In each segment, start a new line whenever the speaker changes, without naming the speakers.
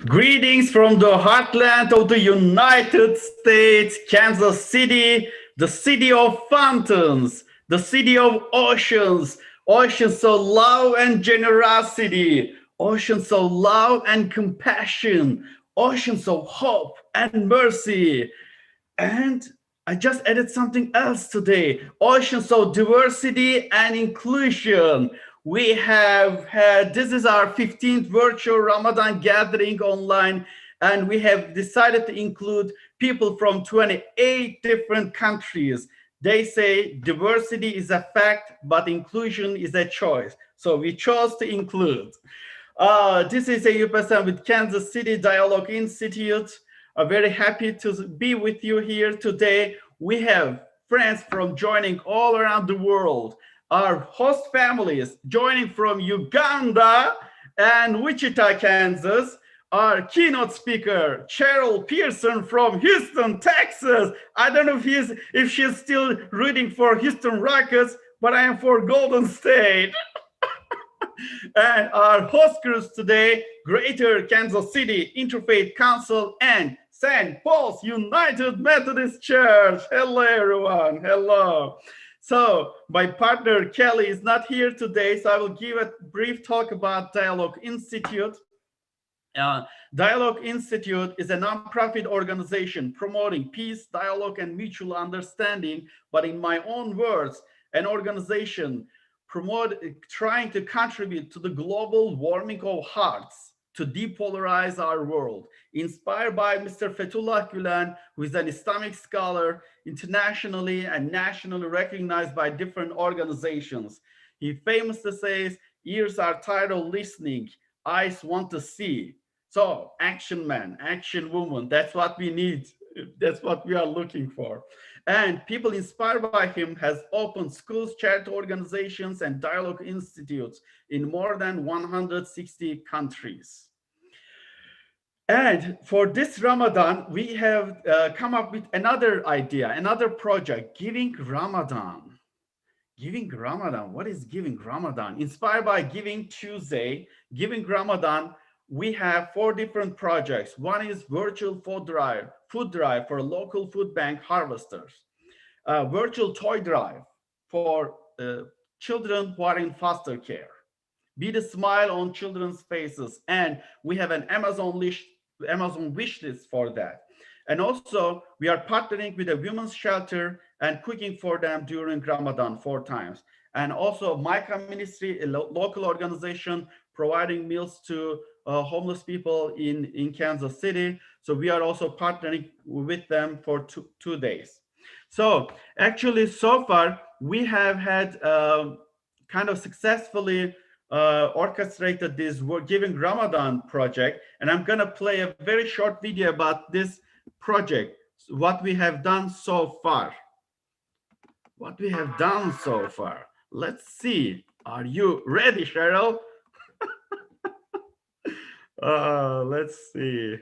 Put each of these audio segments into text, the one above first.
Greetings from the heartland of the United States, Kansas City, the city of fountains, the city of oceans, oceans of love and generosity, oceans of love and compassion, oceans of hope and mercy. And I just added something else today, oceans of diversity and inclusion. We have had, this is our 15th virtual Ramadan gathering online, and we have decided to include people from 28 different countries. They say diversity is a fact, but inclusion is a choice. So we chose to include. This is a person with Kansas City Dialogue Institute. I'm very happy to be with you here today. We have friends from joining all around the world. Our host families joining from Uganda and Wichita, Kansas. Our keynote speaker, Cheryl Pearson from Houston, Texas. I don't know if she's still rooting for Houston Rockets, but I am for Golden State. And our host groups today, Greater Kansas City Interfaith Council and St. Paul's United Methodist Church. Hello, everyone. Hello. So my partner, Kelly, is not here today, so I will give a brief talk about Dialogue Institute. Dialogue Institute is a nonprofit organization promoting peace, dialogue, and mutual understanding, but in my own words, an organization trying to contribute to the global warming of hearts, to depolarize our world, inspired by Mr. Fethullah Gulen, who is an Islamic scholar, internationally and nationally recognized by different organizations. He famously says, ears are tired of listening, eyes want to see. So action man, action woman, that's what we need. That's what we are looking for. And people inspired by him has opened schools, charity organizations, and dialogue institutes in more than 160 countries. And for this Ramadan, we have come up with another idea, another project, Giving Ramadan. Giving Ramadan, what is Giving Ramadan? Inspired by Giving Tuesday, Giving Ramadan, we have 4 different projects. One is virtual food drive for local food bank harvesters. Virtual toy drive for children who are in foster care. Be the smile on children's faces. And we have an Amazon Amazon wish list for that. And also, we are partnering with a women's shelter and cooking for them during Ramadan 4 times. And also, Micah Ministry, a local organization providing meals to homeless people in Kansas City. So we are also partnering with them for 2 days. So actually, so far, we have had kind of successfully orchestrated this Giving Ramadan project. And I'm going to play a very short video about this project, what we have done so far. What we have done so far. Let's see. Are you ready, Cheryl? Let's see.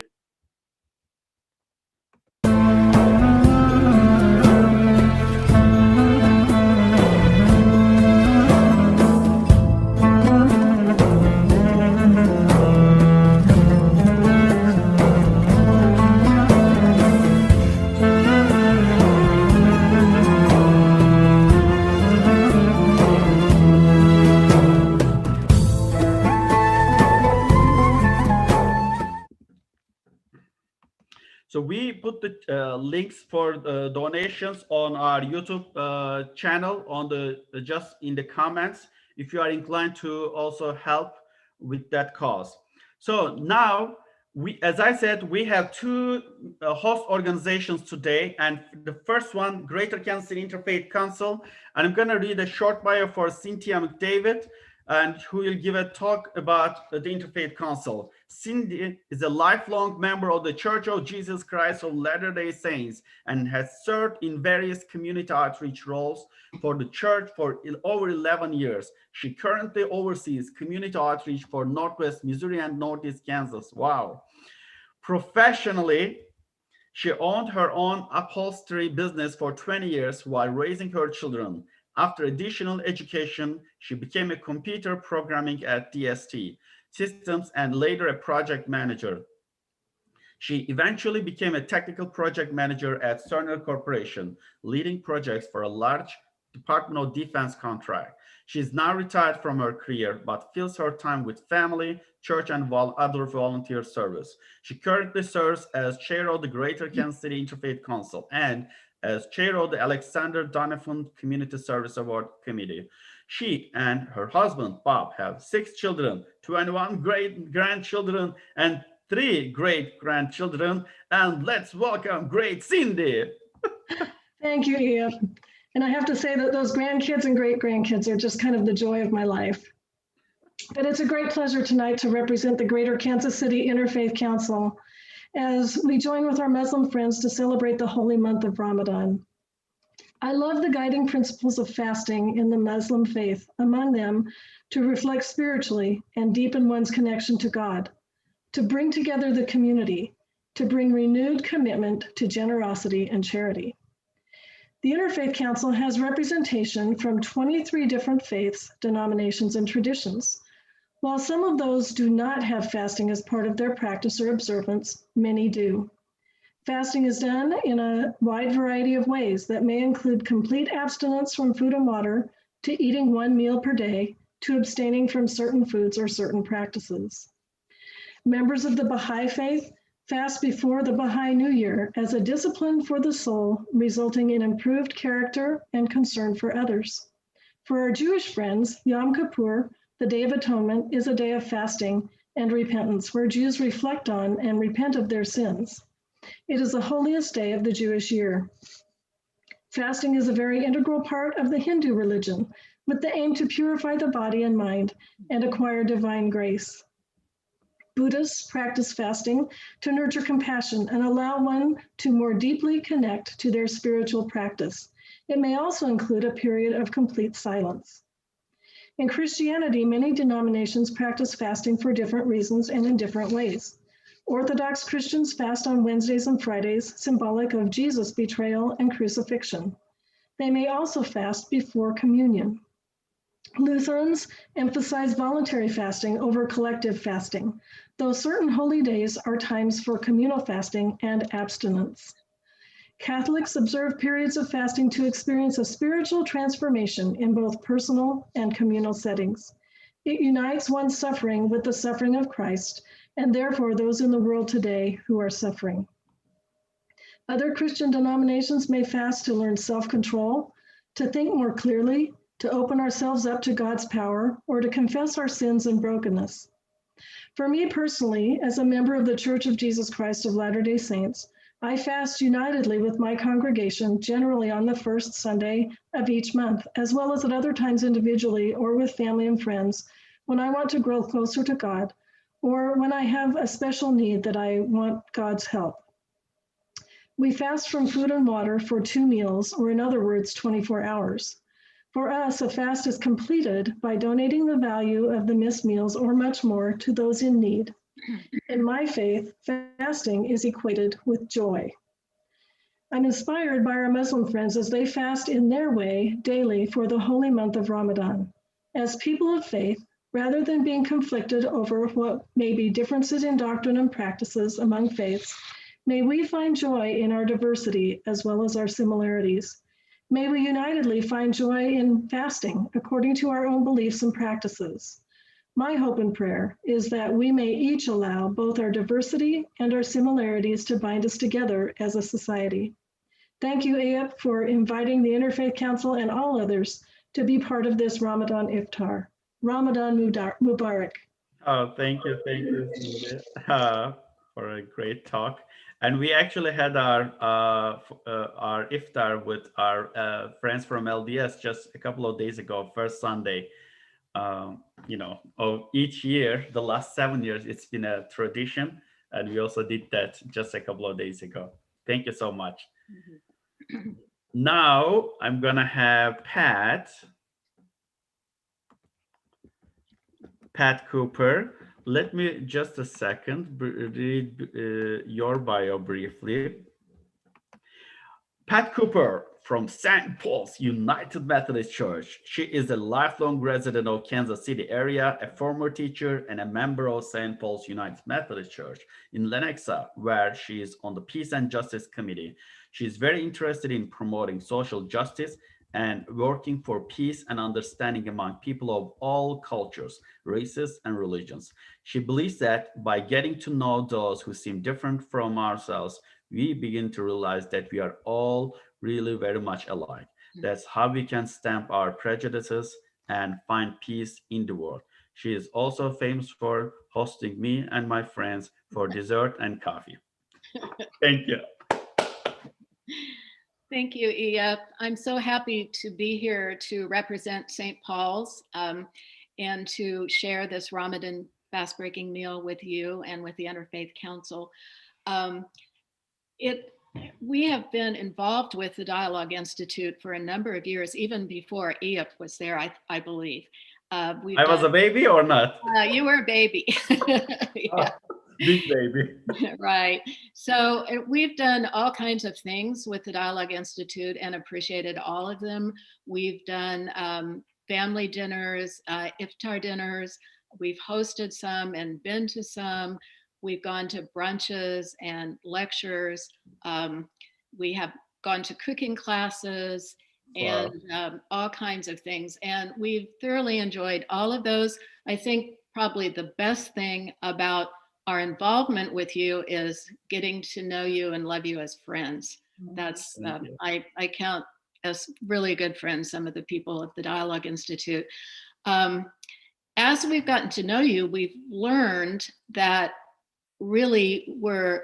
So we put the links for donations on our YouTube channel on the just in the comments if you are inclined to also help with that cause. So now as I said, we have two host organizations today, and the first one, Greater Kansas City Interfaith Council, and I'm going to read a short bio for Cynthia McDavid, and who will give a talk about the Interfaith Council. Cindy is a lifelong member of the Church of Jesus Christ of Latter-day Saints and has served in various community outreach roles for the church for over 11 years. She currently oversees community outreach for Northwest Missouri and Northeast Kansas. Wow. Professionally, she owned her own upholstery business for 20 years while raising her children. After additional education, she became a computer programming at DST Systems and later a project manager. She eventually became a technical project manager at Cerner Corporation, leading projects for a large Department of Defense contract. She is now retired from her career, but fills her time with family, church, and other volunteer service. She currently serves as chair of the Greater Kansas City Interfaith Council and as chair of the Alexander Donovan Community Service Award Committee. She and her husband, Bob, have 6 children, 21 great-grandchildren, and 3 great-grandchildren. And let's welcome great Cindy.
Thank you, Ian. And I have to say that those grandkids and great-grandkids are just kind of the joy of my life. But it's a great pleasure tonight to represent the Greater Kansas City Interfaith Council as we join with our Muslim friends to celebrate the holy month of Ramadan. I love the guiding principles of fasting in the Muslim faith, among them to reflect spiritually and deepen one's connection to God, to bring together the community, to bring renewed commitment to generosity and charity. The Interfaith Council has representation from 23 different faiths, denominations, and traditions. While some of those do not have fasting as part of their practice or observance, many do. Fasting is done in a wide variety of ways that may include complete abstinence from food and water, to eating 1 meal per day, to abstaining from certain foods or certain practices. Members of the Baha'i faith fast before the Baha'i New Year as a discipline for the soul, resulting in improved character and concern for others. For our Jewish friends, Yom Kippur, the Day of Atonement, is a day of fasting and repentance where Jews reflect on and repent of their sins. It is the holiest day of the Jewish year. Fasting is a very integral part of the Hindu religion, with the aim to purify the body and mind and acquire divine grace. Buddhists practice fasting to nurture compassion and allow one to more deeply connect to their spiritual practice. It may also include a period of complete silence. In Christianity, many denominations practice fasting for different reasons and in different ways. Orthodox Christians fast on Wednesdays and Fridays, symbolic of Jesus' betrayal and crucifixion. They may also fast before communion. Lutherans emphasize voluntary fasting over collective fasting, though certain holy days are times for communal fasting and abstinence. Catholics observe periods of fasting to experience a spiritual transformation in both personal and communal settings. It unites one's suffering with the suffering of Christ and therefore those in the world today who are suffering. Other Christian denominations may fast to learn self-control, to think more clearly, to open ourselves up to God's power, or to confess our sins and brokenness. For me personally, as a member of the Church of Jesus Christ of Latter-day Saints, I fast unitedly with my congregation, generally on the first Sunday of each month, as well as at other times individually or with family and friends, when I want to grow closer to God, or when I have a special need that I want God's help. We fast from food and water for 2 meals, or in other words, 24 hours. For us, a fast is completed by donating the value of the missed meals or much more to those in need. In my faith, fasting is equated with joy. I'm inspired by our Muslim friends as they fast in their way daily for the holy month of Ramadan. As people of faith, rather than being conflicted over what may be differences in doctrine and practices among faiths, may we find joy in our diversity as well as our similarities. May we unitedly find joy in fasting according to our own beliefs and practices. My hope and prayer is that we may each allow both our diversity and our similarities to bind us together as a society. Thank you, Ayub, for inviting the Interfaith Council and all others to be part of this Ramadan Iftar. Ramadan Mubarak.
Oh, thank you, for a great talk. And we actually had our iftar with our friends from LDS just a couple of days ago, first Sunday. Of each year, the last 7 years, it's been a tradition, and we also did that just a couple of days ago. Thank you so much. Mm-hmm. Now I'm gonna have Pat Cooper. Let me just a second read your bio briefly. Pat Cooper from St. Paul's United Methodist Church. She is a lifelong resident of Kansas City area, a former teacher, and a member of St. Paul's United Methodist Church in Lenexa, where she is on the Peace and Justice Committee. She is very interested in promoting social justice and working for peace and understanding among people of all cultures, races, and religions. She believes that by getting to know those who seem different from ourselves, we begin to realize that we are all really very much alike. That's how we can stamp our prejudices and find peace in the world. She is also famous for hosting me and my friends for dessert and coffee. Thank you.
Thank you, Iya. I'm so happy to be here to represent St. Paul's and to share this Ramadan fast-breaking meal with you and with the Interfaith Council. We have been involved with the Dialogue Institute for a number of years, even before Iya was there, I believe.
I was a baby or not?
You were a baby. Yeah.
Big baby.
Right. So we've done all kinds of things with the Dialogue Institute and appreciated all of them. We've done family dinners, iftar dinners. We've hosted some and been to some. We've gone to brunches and lectures. We have gone to cooking classes and all kinds of things. And we've thoroughly enjoyed all of those. I think probably the best thing about our involvement with you is getting to know you and love you as friends. That's, I count as really good friends, some of the people at the Dialogue Institute. As we've gotten to know you, we've learned that really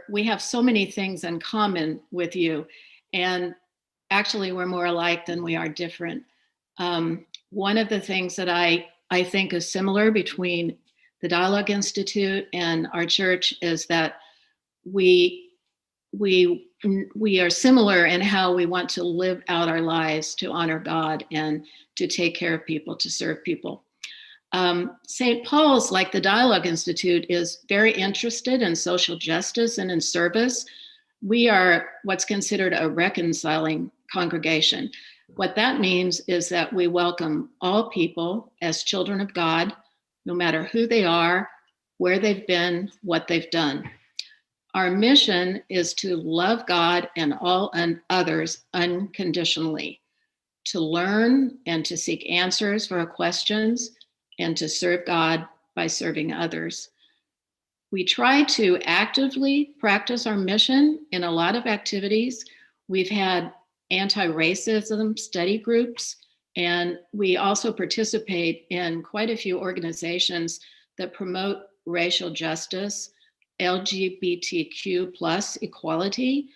we have so many things in common with you. And actually we're more alike than we are different. One of the things that I think is similar between the Dialogue Institute and our church is that we are similar in how we want to live out our lives to honor God and to take care of people, to serve people. St. Paul's, like the Dialogue Institute, is very interested in social justice and in service. We are what's considered a reconciling congregation. What that means is that we welcome all people as children of God, no matter who they are, where they've been, what they've done. Our mission is to love God and all others unconditionally, to learn and to seek answers for our questions, and to serve God by serving others. We try to actively practice our mission in a lot of activities. We've had anti-racism study groups, and we also participate in quite a few organizations that promote racial justice, LGBTQ plus equality,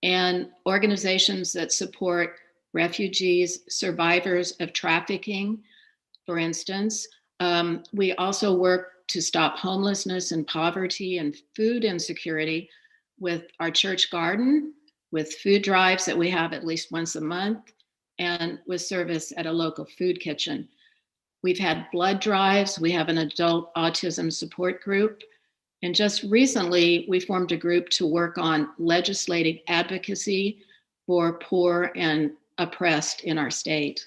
and organizations that support refugees, survivors of trafficking, for instance. We also work to stop homelessness and poverty and food insecurity with our church garden, with food drives that we have at least once a month, and with service at a local food kitchen. We've had blood drives. We have an adult autism support group. And just recently, we formed a group to work on legislative advocacy for poor and oppressed in our state.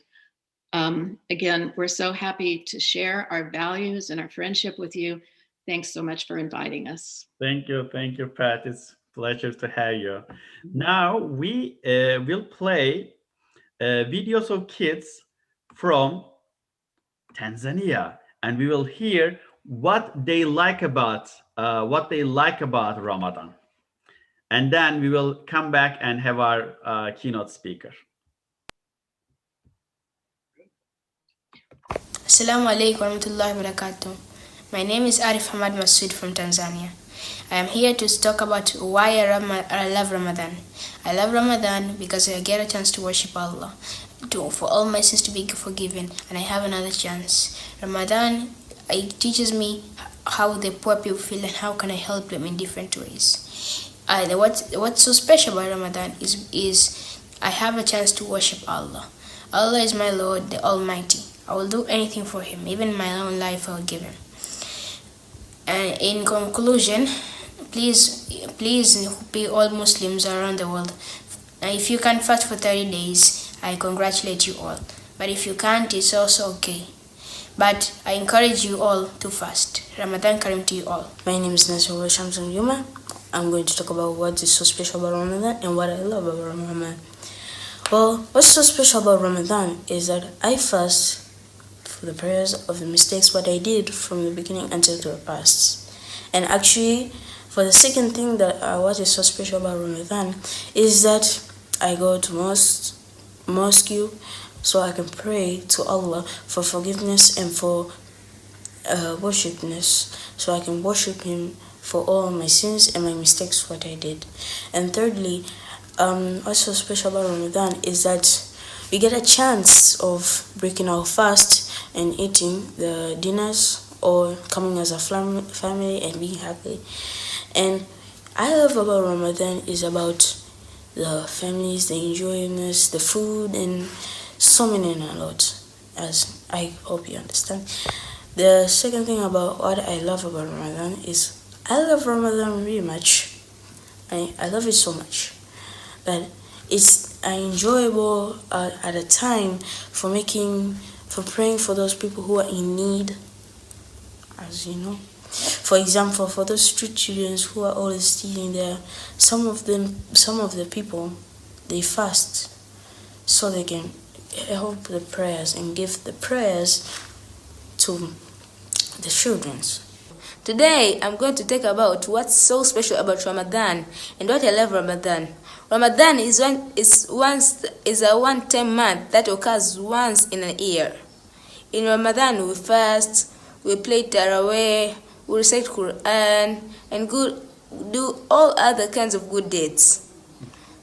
Again, we're so happy to share our values and our friendship with you. Thanks so much for inviting us.
Thank you, Pat. It's a pleasure to have you. Now we will play videos of kids from Tanzania, and we will hear what they like about Ramadan, and then we will come back and have our keynote speaker.
Assalamu alaikum warahmatullahi wabarakatuh. My name is Arif Hamad Masood from Tanzania. I am here to talk about why I love Ramadan. I love Ramadan because I get a chance to worship Allah, for all my sins to be forgiven, and I have another chance. Ramadan, it teaches me how the poor people feel and how can I help them in different ways. What's so special about Ramadan is I have a chance to worship Allah. Allah is my Lord, the Almighty. I will do anything for Him, even my own life I will give Him. And in conclusion, please be all Muslims around the world. If you can fast for 30 days, I congratulate you all. But if you can't, it's also okay. But I encourage you all to fast. Ramadan Kareem to you all.
My name is Nasir Shamsun Yuma. I'm going to talk about what is so special about Ramadan and what I love about Ramadan. Well, what's so special about Ramadan is that I fast for the prayers of the mistakes what I did from the beginning until the past. And actually, for the second thing that what is so special about Ramadan is that I go to mosque so I can pray to Allah for forgiveness and for worshipness, so I can worship Him for all my sins and my mistakes what I did. And thirdly, what's so special about Ramadan is that we get a chance of breaking our fast and eating the dinners or coming as a family and being happy. And I love about Ramadan is about the families, the enjoyment, the food, and so many and a lot, as I hope you understand. The second thing about what I love about Ramadan is I love Ramadan really much. I love it so much that it's enjoyable at a time for praying for those people who are in need, as you know. For example, for those street children who are always stealing there, some of the people, they fast so they can help the prayers and give the prayers to the children.
Today, I'm going to talk about what's so special about Ramadan and what I love Ramadan. Ramadan is a one-time month that occurs once in a year. In Ramadan, we fast, we play Taraweeh, we recite Quran, and do all other kinds of good deeds.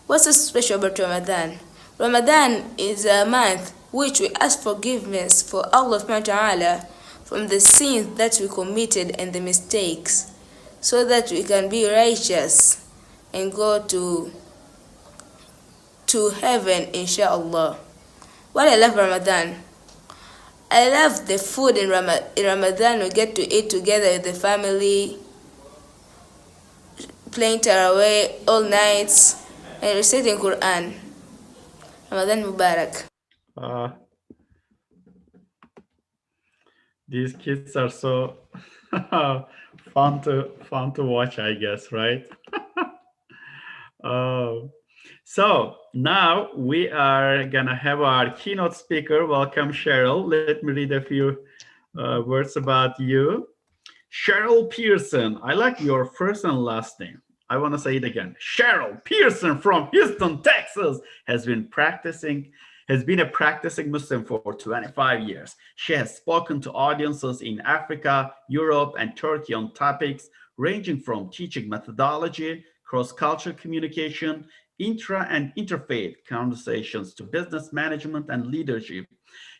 What's so special about Ramadan? Ramadan is a month which we ask forgiveness for Allah subhanahu wa ta'ala from the sins that we committed and the mistakes, so that we can be righteous and go to heaven, inshallah. What I love Ramadan? I love the food in Ramadan. We get to eat together with the family, playing Taraweeh all nights, and reciting Quran. Ramadan Mubarak.
These kids are so fun to watch, I guess, right? So now we are gonna have our keynote speaker. Welcome, Cheryl. Let me read a few words about you. Cheryl Pearson. I like your first and last name. I want to say it again. Cheryl Pearson from Houston, Texas, has been a practicing Muslim for 25 years. She has spoken to audiences in Africa, Europe, and Turkey on topics ranging from teaching methodology, cross-cultural communication, intra and interfaith conversations to business management and leadership.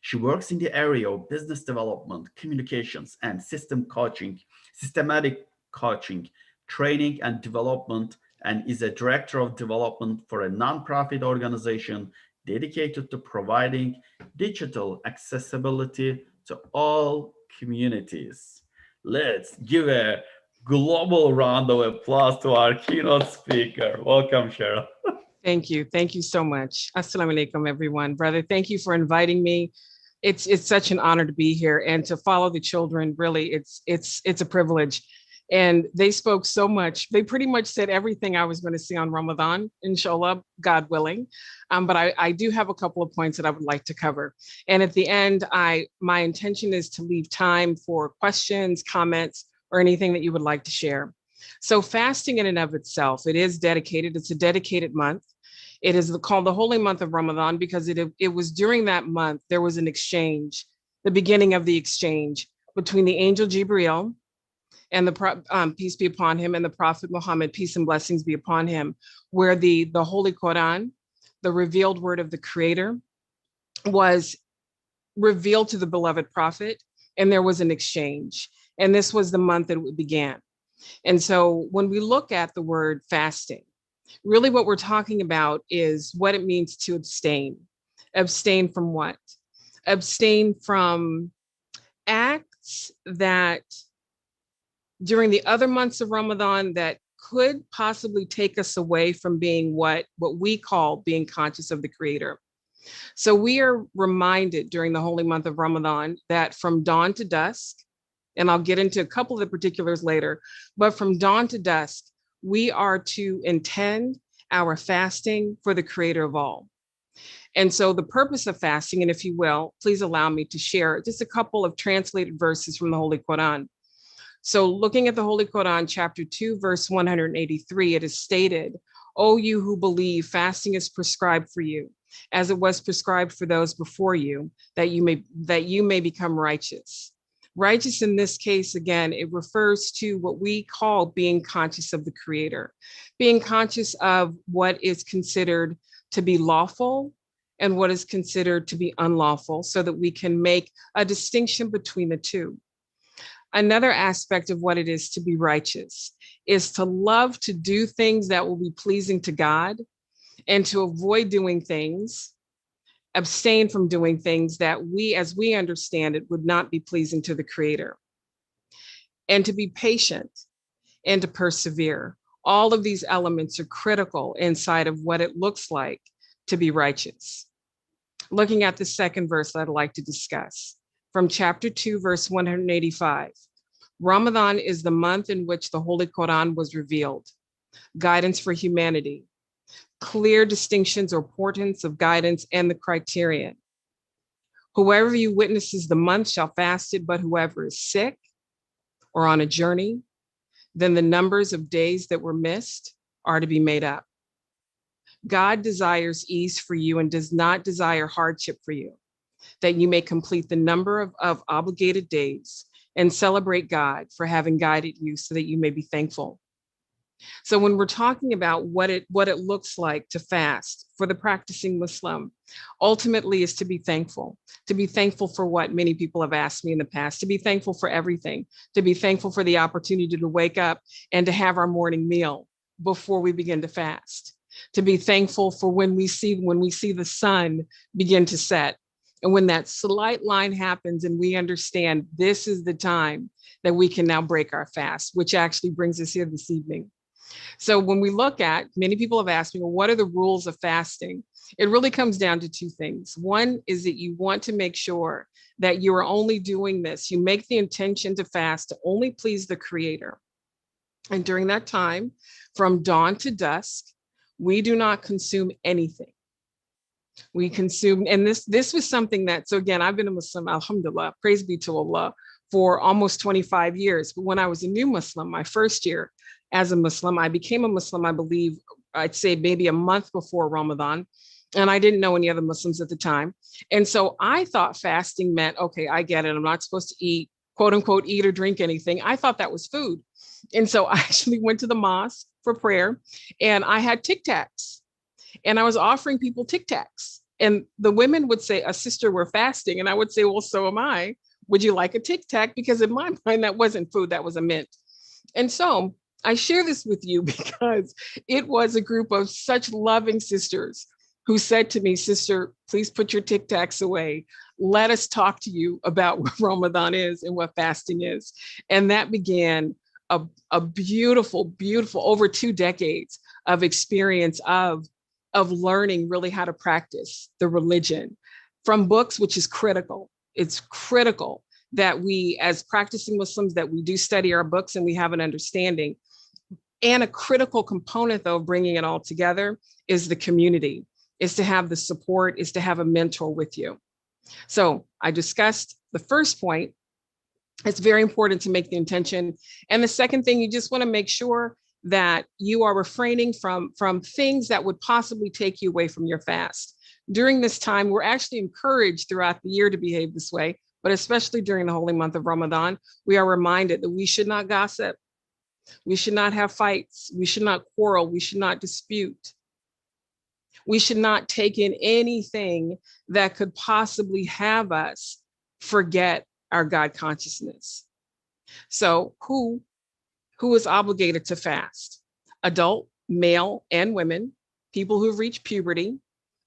She works in the area of business development, communications, and systematic coaching, training and development, and is a director of development for a nonprofit organization dedicated to providing digital accessibility to all communities. Let's give a global round of applause to our keynote speaker. Welcome, Cheryl.
Thank you. Thank you so much. Assalamu alaikum, everyone. Brother, thank you for inviting me. It's such an honor to be here and to follow the children. Really, it's a privilege. And they spoke so much. They pretty much said everything I was going to say on Ramadan, inshallah, God willing. But I do have a couple of points that I would like to cover. And at the end, my intention is to leave time for questions, comments, or anything that you would like to share. So fasting in and of itself, it's a dedicated month. It is called the holy month of Ramadan because it was during that month, there was an exchange, the beginning of the exchange between the angel Jibreel and the peace be upon him, and the Prophet Muhammad, peace and blessings be upon him, where the Holy Quran, the revealed word of the Creator, was revealed to the beloved Prophet, and there was an exchange. And this was the month that it began. And so when we look at the word fasting, really what we're talking about is what it means to abstain. Abstain from what? Abstain from acts that during the other months of Ramadan that could possibly take us away from being what we call being conscious of the Creator. So we are reminded during the holy month of Ramadan that from dawn to dusk, and I'll get into a couple of the particulars later, but from dawn to dusk, we are to intend our fasting for the Creator of all. And so the purpose of fasting, and if you will, please allow me to share just a couple of translated verses from the Holy Quran. So looking at the Holy Quran, chapter 2, verse 183, it is stated, "O you who believe, fasting is prescribed for you, as it was prescribed for those before you, that you may become righteous." Righteous in this case, again, it refers to what we call being conscious of the Creator, being conscious of what is considered to be lawful and what is considered to be unlawful, so that we can make a distinction between the two. Another aspect of what it is to be righteous is to love to do things that will be pleasing to God, and to avoid doing things, abstain from doing things that we, as we understand it, would not be pleasing to the Creator. And to be patient and to persevere. All of these elements are critical inside of what it looks like to be righteous. Looking at the second verse that I'd like to discuss, from chapter 2, verse 185. Ramadan is the month in which the Holy Quran was revealed. Guidance for humanity. Clear distinctions or portents of guidance and the criterion. Whoever you witnesses the month shall fast it, but whoever is sick or on a journey, then the numbers of days that were missed are to be made up. God desires ease for you and does not desire hardship for you, that you may complete the number of obligated days and celebrate God for having guided you so that you may be thankful. So when we're talking about what it looks like to fast for the practicing Muslim, ultimately is to be thankful for what many people have asked me in the past, to be thankful for everything, to be thankful for the opportunity to wake up and to have our morning meal before we begin to fast, to be thankful for when we see the sun begin to set. And when that slight line happens and we understand this is the time that we can now break our fast, which actually brings us here this evening. So when we look at, many people have asked me, well, what are the rules of fasting? It really comes down to two things. One is that you want to make sure that you are only doing this. You make the intention to fast to only please the Creator. And during that time, from dawn to dusk, we do not consume anything. We consume, and this was something that, so again, I've been a Muslim, alhamdulillah, praise be to Allah, for almost 25 years. But when I was a new Muslim, my first year as a Muslim, I became a Muslim, I believe, I'd say maybe a month before Ramadan. And I didn't know any other Muslims at the time. And so I thought fasting meant, okay, I get it. I'm not supposed to eat, quote unquote, eat or drink anything. I thought that was food. And so I actually went to the mosque for prayer and I had Tic Tacs and I was offering people Tic Tacs. And the women would say, a sister, we're fasting. And I would say, well, so am I. Would you like a Tic Tac? Because in my mind, that wasn't food, that was a mint. And so I share this with you because it was a group of such loving sisters who said to me, sister, please put your Tic Tacs away. Let us talk to you about what Ramadan is and what fasting is. And that began a beautiful, beautiful, over 2 decades of experience of learning really how to practice the religion from books, which is critical. It's critical that we, as practicing Muslims, that we do study our books and we have an understanding. And a critical component, though, of bringing it all together is the community, is to have the support, is to have a mentor with you. So I discussed the first point. It's very important to make the intention. And the second thing, you just want to make sure that you are refraining from things that would possibly take you away from your fast. During this time, we're actually encouraged throughout the year to behave this way, but especially during the holy month of Ramadan, we are reminded that we should not gossip. We should not have fights. We should not quarrel. We should not dispute. We should not take in anything that could possibly have us forget our God consciousness. So who is obligated to fast? Adult, male, and women, people who've reached puberty,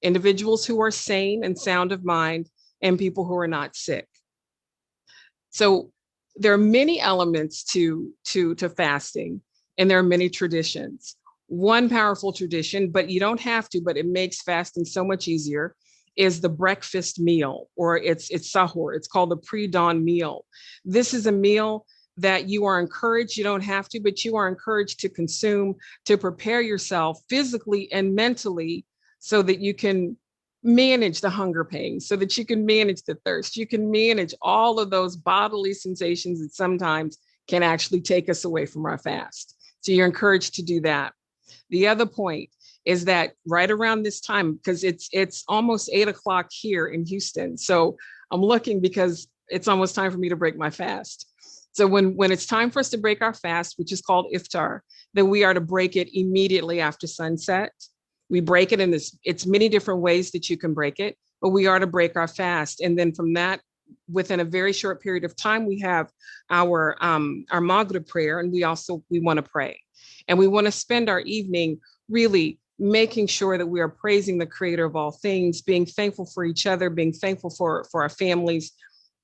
individuals who are sane and sound of mind, and people who are not sick. So there are many elements to fasting, and there are many traditions. One powerful tradition, but you don't have to, but it makes fasting so much easier, is the breakfast meal, or it's sahur. It's called the pre-dawn meal. This is a meal that you are encouraged, you don't have to, but you are encouraged to consume, to prepare yourself physically and mentally so that you can manage the hunger pains, so that you can manage the thirst, you can manage all of those bodily sensations that sometimes can actually take us away from our fast. So you're encouraged to do that. The other point is that right around this time, because it's almost 8 o'clock here in Houston. So I'm looking because it's almost time for me to break my fast. So when it's time for us to break our fast, which is called Iftar, then we are to break it immediately after sunset. We break it in it's many different ways that you can break it, but we are to break our fast. And then from that, within a very short period of time, we have our Maghrib prayer, and we want to pray. And we want to spend our evening really making sure that we are praising the creator of all things, being thankful for each other, being thankful for our families.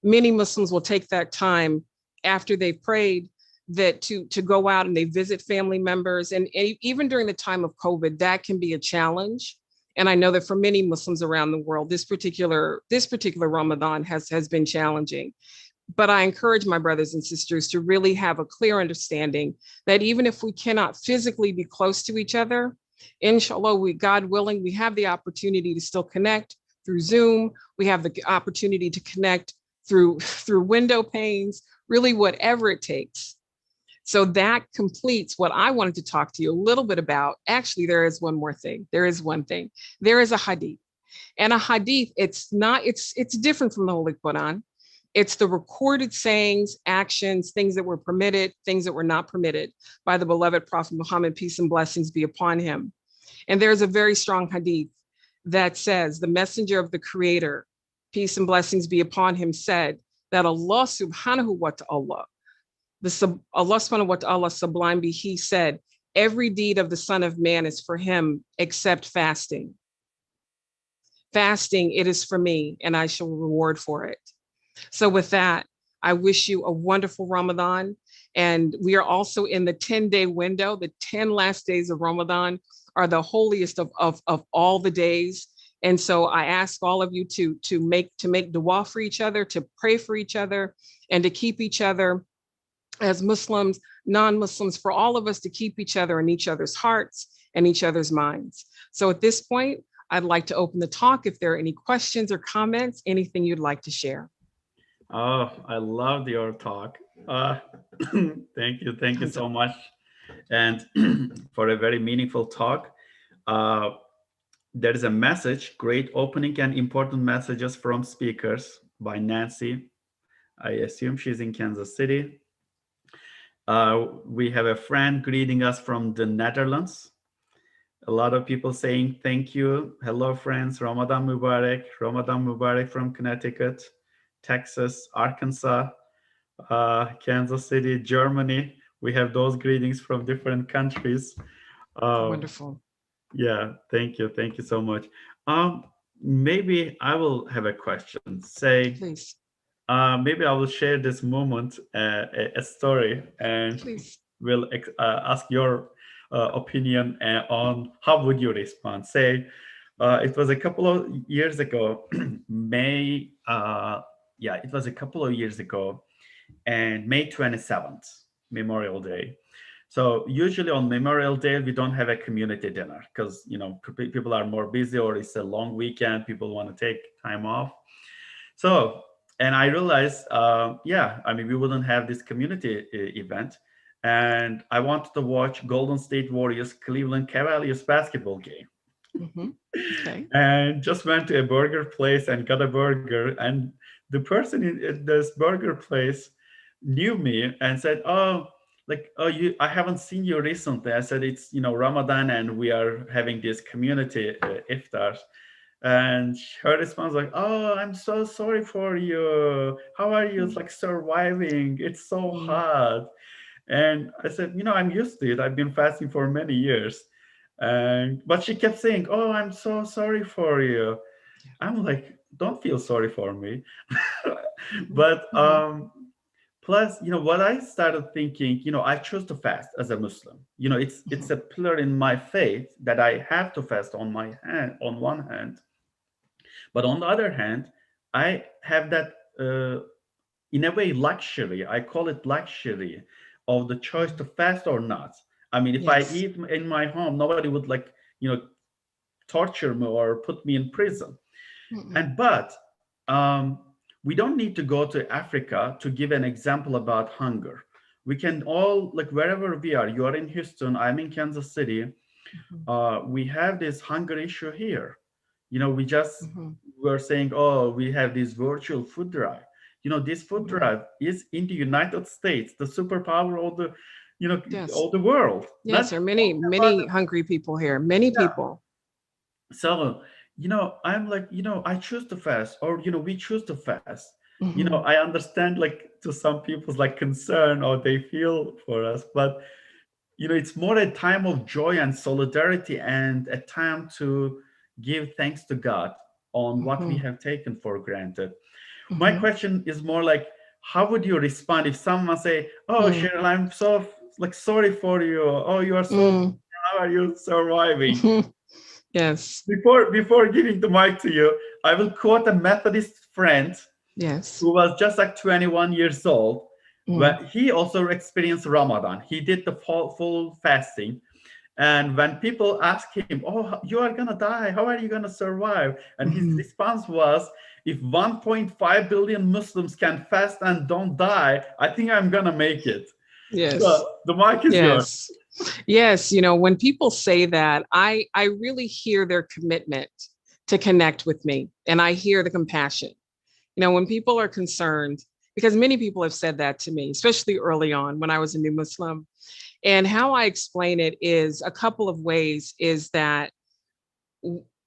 Many Muslims will take that time after they've prayed that to go out and they visit family members. And even during the time of COVID, that can be a challenge. And I know that for many Muslims around the world, this particular Ramadan has been challenging. But I encourage my brothers and sisters to really have a clear understanding that even if we cannot physically be close to each other, inshallah, God willing, we have the opportunity to still connect through Zoom. We have the opportunity to connect through window panes, really whatever it takes. So that completes what I wanted to talk to you a little bit about. Actually, there is one more thing. There is one thing. There is a hadith. And a hadith, it's different from the Holy Quran. It's the recorded sayings, actions, things that were permitted, things that were not permitted by the beloved Prophet Muhammad, peace and blessings be upon him. And there's a very strong hadith that says, the messenger of the creator, peace and blessings be upon him, said that Allah subhanahu wa ta'ala, Allah subhanahu wa ta'ala, sublime be he, said, every deed of the Son of Man is for him except fasting. Fasting, it is for me, and I shall reward for it. So with that, I wish you a wonderful Ramadan. And we are also in the 10-day window. The 10 last days of Ramadan are the holiest of all the days. And so I ask all of you to make dua for each other, to pray for each other, and to keep each other as Muslims, non-Muslims, for all of us to keep each other in each other's hearts and each other's minds. So at this point, I'd like to open the talk if there are any questions or comments, anything you'd like to share.
Oh, I loved your talk. Uh, thank you so much, and for a very meaningful talk. Uh, there is a message, great opening and important messages from speakers by Nancy. I assume she's in Kansas City. We have a friend greeting us from the Netherlands. A lot of people saying thank you. Hello, friends. Ramadan Mubarak. Ramadan Mubarak from Connecticut, Texas, Arkansas, Kansas City, Germany. We have those greetings from different countries. Uh,
Wonderful.
yeah, thank you. Thank you so much. Um, Maybe I will have a question. Say,
Please,
maybe I will share this moment, a story, and
please.
will ask your opinion on how would you respond. Say, it was a couple of years ago, May. Yeah, it was a couple of years ago, and May 27th, Memorial Day. So usually on Memorial Day we don't have a community dinner because people are more busy or it's a long weekend. People want to take time off. So, and I realized, yeah, I mean, we wouldn't have this community event. And I wanted to watch Golden State Warriors Cleveland Cavaliers basketball game.
Hmm. Okay.
And just went to a burger place and got a burger. And the person in this burger place knew me and said, "Oh, like, oh, I haven't seen you recently." I said, "It's Ramadan, and we are having this community iftar." And her response like, "Oh, I'm so sorry for you. How are you like surviving? It's so
Mm.
hard." And I said, "I'm used to it. I've been fasting for many years." And but she kept saying, "Oh, I'm so sorry for you." I'm like, "Don't feel sorry for me."
Mhm.
But plus, what I started thinking, I chose to fast as a Muslim. It's
Mhm.
a pillar in my faith that I have to fast on one hand, but on the other hand, I have that, in a way, luxury. I call it luxury of the choice to
Mhm.
fast or not. I mean, if I
Yes.
eat in my home, nobody would torture me or put me in prison.
Mm-mm.
But um, we don't need to go to Africa to give an example about hunger. We can all, like, wherever we are. You are in Houston. I'm in Kansas City.
Mhm.
We have this hunger issue here. We just
Mhm.
were saying, oh, we have this virtual food drive. This food
Mhm.
drive is in the United States, the superpower of the, you know,
Yes.
of the world.
Yes.
Not
There are many,
about
many hungry people here. Many people.
so, I'm like, I choose to fast, or we choose to fast.
Hmm.
I understand, like, to some people's like concern or they feel for us, but it's more a time of joy and solidarity and a time to give thanks to God on what we
Hmm.
have taken for granted. My
Hmm.
question is more like, how would you respond if someone say, "Oh,
Mm.
Cheryl, I'm so like sorry for you. Oh, you are so,
Mm.
how are you surviving?"
Yes.
Before giving the mic to you, I will quote a Methodist friend
Yes.
who was just like 21 years old.
Mm.
But he also experienced Ramadan. He did the full fasting. And when people ask him, "Oh, you are gonna die. How are you gonna survive?" And his
Hmm.
response was, "If 1.5 billion Muslims can fast and don't die, I think I'm gonna make it."
Yes.
So the mic is yours.
Yes. Yes. When people say that, I really hear their commitment to connect with me, and I hear the compassion. When people are concerned, because many people have said that to me, especially early on when I was a new Muslim. And how I explain it is a couple of ways is that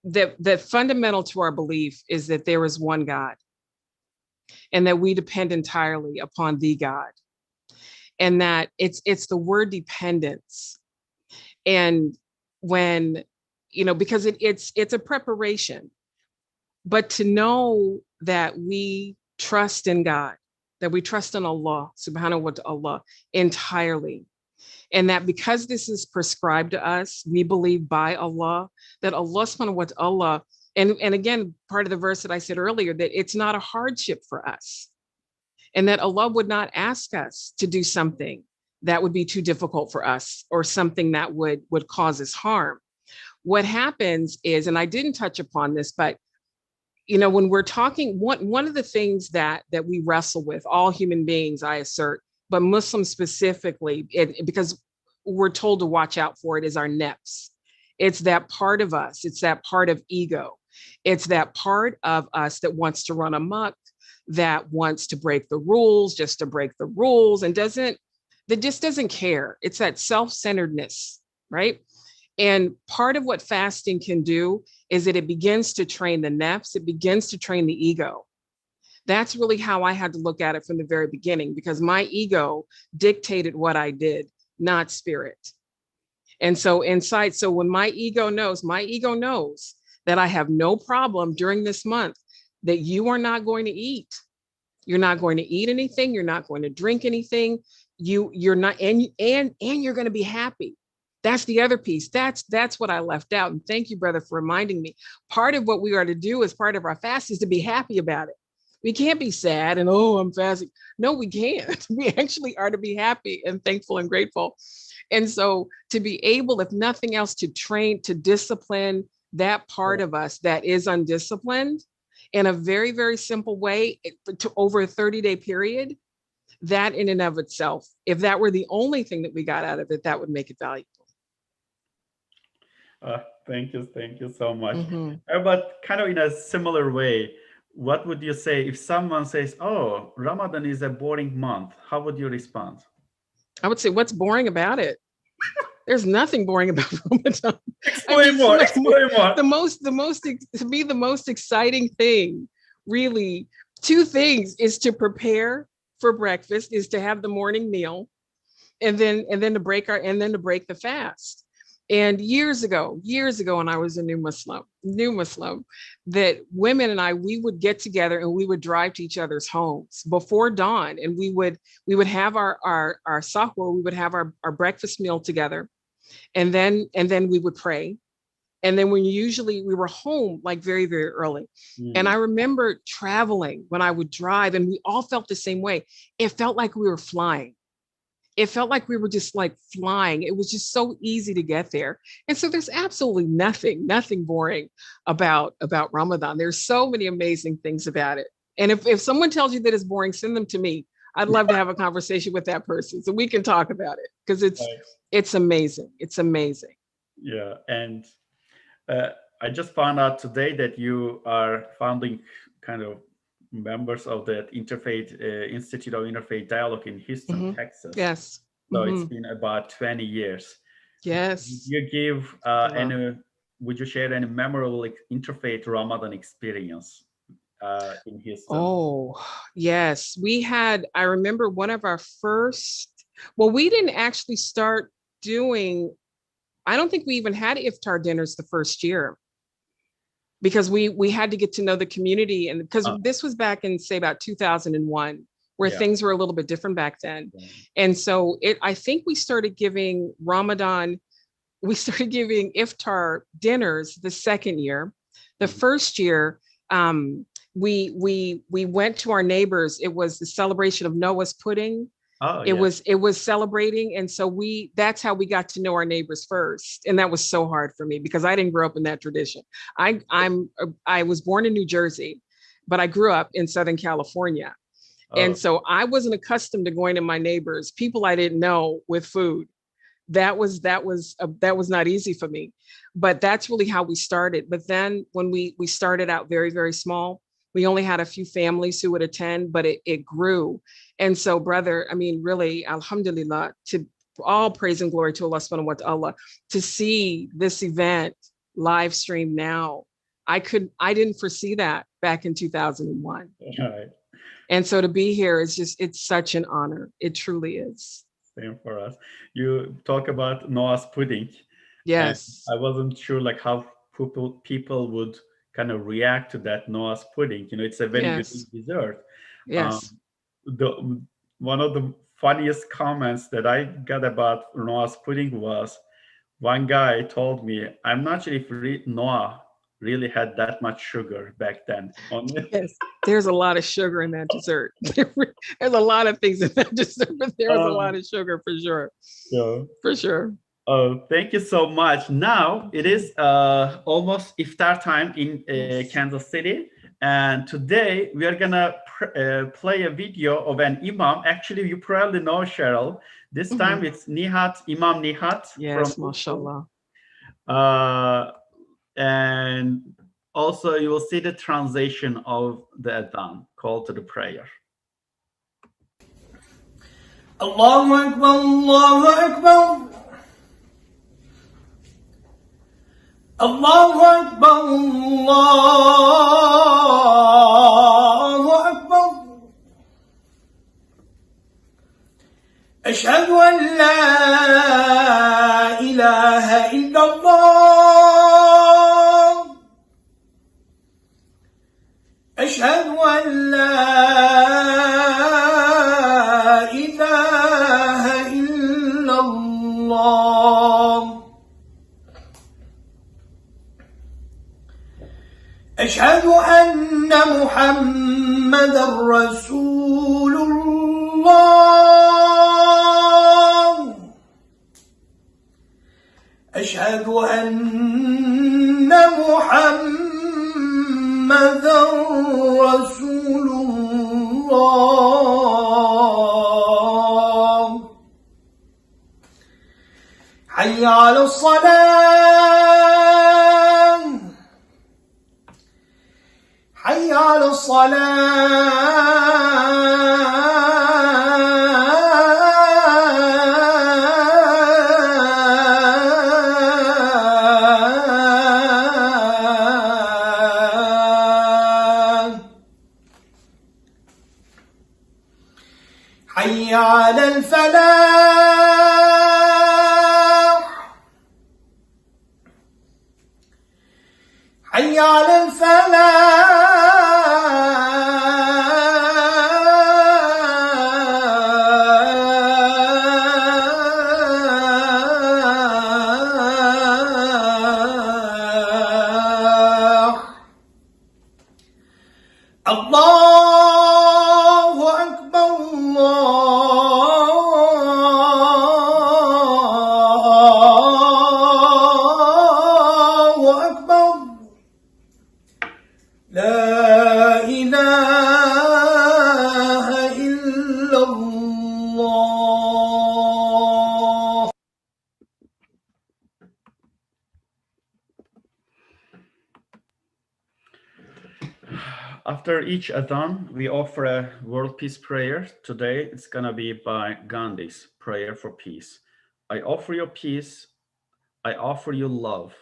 that fundamental to our belief is that there is one God and that we depend entirely upon the God. And that it's the word dependence. And when, because it's a preparation, but to know that we trust in God, that we trust in Allah, subhanahu wa ta'ala, entirely. And that because this is prescribed to us, we believe by Allah, that Allah subhanahu wa ta'ala, and again, part of the verse that I said earlier, that it's not a hardship for us. And that Allah would not ask us to do something that would be too difficult for us or something that would cause us harm. What happens is, and I didn't touch upon this, but you know, when we're talking, one of the things that we wrestle with, all human beings, I assert, but Muslims specifically, because we're told to watch out for it, is our nafs. It's that part of us. It's that part of ego. It's that part of us that wants to run amok, that wants to break the rules just to break the rules, and just doesn't care. It's that self-centeredness, right? And part of what fasting can do is that it begins to train the nafs, it begins to train the ego. That's really how I had to look at it from the very beginning, because my ego dictated what I did, not spirit. And so inside, so when my ego knows that I have no problem during this month, that you are not going to eat. You're not going to eat anything. You're not going to drink anything. You're not, and you're going to be happy. That's the other piece. That's what I left out. And thank you, brother, for reminding me. Part of what we are to do as part of our fast is to be happy about it. We can't be sad and, oh, I'm fasting. No, we can't. We actually are to be happy and thankful and grateful. And so to be able, if nothing else, to train, to discipline that part of us that is undisciplined in a very, very simple way to over a 30-day period, that in and of itself, if that were the only thing that we got out of it, that would make it valuable.
Thank you so much.
Mm-hmm.
But kind of in a similar way, what would you say if someone says, oh, Ramadan is a boring month? How would you respond?
I would say, what's boring about it? There's nothing boring about Ramadan.
Explain more.
To me, the most exciting thing, really, two things, is to prepare for breakfast, is to have the morning meal, and then to break the fast. And years ago, when I was a new Muslim, that women and I, we would get together and we would drive to each other's homes before dawn, and we would have our sahur, we would have our breakfast meal together, and then we would pray. And then we were home like very, very early. And I remember traveling when I would drive, and we all felt the same way. It felt like we were flying. It felt like we were just like flying. It was just so easy to get there. And so there's absolutely nothing boring about Ramadan. There's so many amazing things about it. And if someone tells you that it's boring, send them to me. I'd love to have a conversation with that person so we can talk about it, because it's amazing. It's amazing.
Yeah. And I just found out today that you are founding kind of members of the Interfaith Institute of Interfaith Dialogue in Houston, Texas.
Yes.
So it's been about 20 years.
Yes.
Would you share any memorable interfaith Ramadan experience in Houston?
Oh, yes. I remember one of our first, we didn't actually start doing, I don't think we even had iftar dinners the first year, because we had to get to know the community, and because this was back in, say, about 2001, where things were a little bit different back then. Yeah. And so I think we started giving iftar dinners the second year. The first year, we went to our neighbors. It was the celebration of Noah's pudding. It was celebrating. And so that's how we got to know our neighbors first. And that was so hard for me, because I didn't grow up in that tradition. I was born in New Jersey, but I grew up in Southern California. And so I wasn't accustomed to going to my neighbors, people I didn't know, with food. That was not easy for me, but that's really how we started. But then when we started out very, very small, we only had a few families who would attend, but it grew. And so, brother, I mean, really, alhamdulillah, to all praise and glory to Allah subhanahu wa ta'ala, to see this event live stream now. I didn't foresee that back in 2001. Right. And so to be here is it's such an honor. It truly is.
Same for us. You talk about Noah's pudding.
Yes.
I wasn't sure like how people would kind of react to that Noah's pudding. You know, it's a very good dessert.
Yes.
One of the funniest comments that I got about Noah's pudding was, one guy told me, I'm not sure if Noah really had that much sugar back then.
Yes, there's a lot of sugar in that dessert. There's a lot of things in that dessert, but there was a lot of sugar for sure. Yeah, for sure.
Oh, thank you so much. Now it is almost iftar time in Kansas City. And today we are gonna play a video of an imam. Actually, you probably know Cheryl. This time it's Nihat, Imam Nihat.
Yes,
from
mashallah.
And also you will see the translation of the adhan, call to the prayer.
Allahu Akbar, Allahu Akbar. Allahu Akbar, Allahu Akbar. أشهد أن لا إله إلا الله. أشهد أن لا إله إلا الله. أشهد أن محمدا رسول الله. أشهد أن محمدا رسول الله. حي على الصلاة. حي على الصلاة. حي على الفلاح. حي على الفلاح. الله أكبر، الله أكبر. لا إله إلا الله.
After each adhan, we offer a world peace prayer. Today, it's gonna be by Gandhi's prayer for peace. I offer you peace. I offer you love.